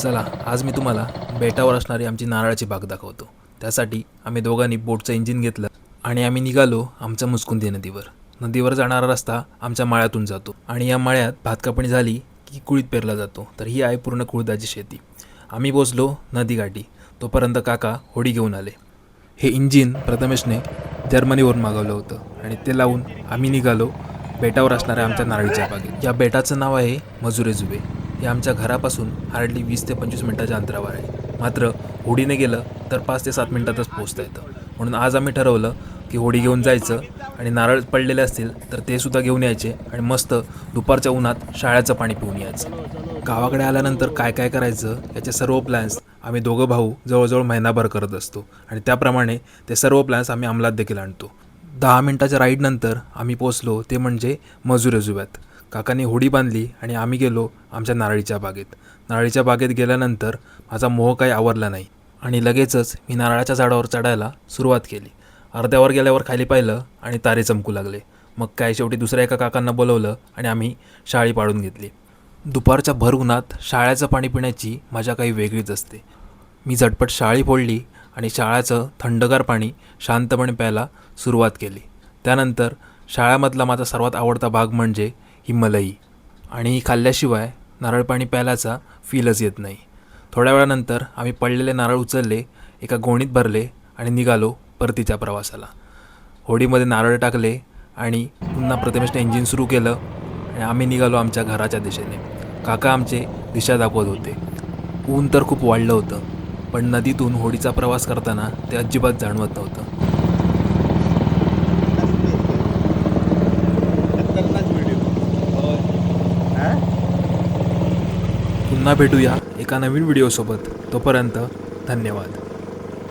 चला आज मी तुम्हाला बेटावर असणारी आमची नारळाची बाग दाखवतो। त्यासाठी आम्ही दोघांनी बोटचं इंजिन घेतलं आणि आम्ही निघालो आमच्या मुचकुंदी नदीवर। नदीवर जाणारा रस्ता आमच्या माळ्यातून जातो आणि या माळ्यात भात कापणी झाली की कुळीत पेरला जातो। तर ही आहे पूर्ण कुळदाची शेती। आम्ही पोचलो नदीकाठी, तोपर्यंत काका होडी घेऊन आले। हे इंजिन प्रथमेशने जर्मनीवरून मागवलं होतं आणि ते लावून आम्ही निघालो बेटावर असणाऱ्या आमच्या नारळीच्या बागेत। या बेटाचं नाव आहे मजुरे जुबे। हे आमच्या घरापासून हार्डली 20 ते 25 मिनिटाच्या अंतरावर आहे। मात्र होडीने गेलं तर 5 ते 7 मिनिटातच पोहोचता येतं। म्हणून आज आम्ही ठरवलं की होडी घेऊन जायचं आणि नारळ पडलेले असतील तर ते सुद्धा घेऊन यायचे आणि मस्त दुपारच्या उन्हात शाळेचं पाणी पिऊन यायचं। गावाकडे आल्यानंतर काय काय करायचं याचे सर्व प्लॅन्स आम्ही दोघं भाऊ जवळजवळ महिनाभर करत असतो आणि त्याप्रमाणे ते सर्व प्लॅन्स आम्ही अंमलात देखील आणतो। 10 मिनिटाच्या राईडनंतर आम्ही पोचलो ते म्हणजे मजुरे जुब्यात। काकांनी होडी बांधली आणि आम्ही गेलो आमच्या नारळीच्या बागेत। नारळीच्या बागेत गेल्यानंतर माझा मोह काही आवरला नाही आणि लगेचच मी नारळाच्या झाडावर चढायला सुरुवात केली। अर्ध्यावर गेल्यावर खाली पाहिलं आणि तारे चमकू लागले। मग काय शेवटी दुसऱ्या एका काकांना बोलवलं आणि आम्ही शाळी पाडून घेतली। दुपारच्या भर उन्हात शाळ्याचं पाणी पिण्याची मजा काही वेगळीच असते। मी झटपट शाळी फोडली आणि शाळ्याचं थंडगार पाणी शांतपणे प्यायला सुरुवात केली। त्यानंतर शाळ्यामधला माझा सर्वात आवडता भाग म्हणजे ही मलई, आणि ही खाल्ल्याशिवाय नारळ पाणी प्यायलाचा फीलच येत नाही। थोड्या वेळानंतर आम्ही पडलेले नारळ उचलले, एका गोणीत भरले आणि निघालो परतीच्या प्रवासाला। होडीमध्ये नारळ टाकले आणि पुन्हा प्रथमेशने इंजिन सुरू केलं आणि आम्ही निघालो आमच्या घराच्या दिशेने। काका आमचे दिशा दाखवत होते। ऊन तर खूप वाढलं होतं, पण नदीतून होडीचा प्रवास करताना ते अजिबात जाणवत नव्हतं। पुन्हा भेटूया एका नवीन व्हिडिओसोबत। तोपर्यंत धन्यवाद।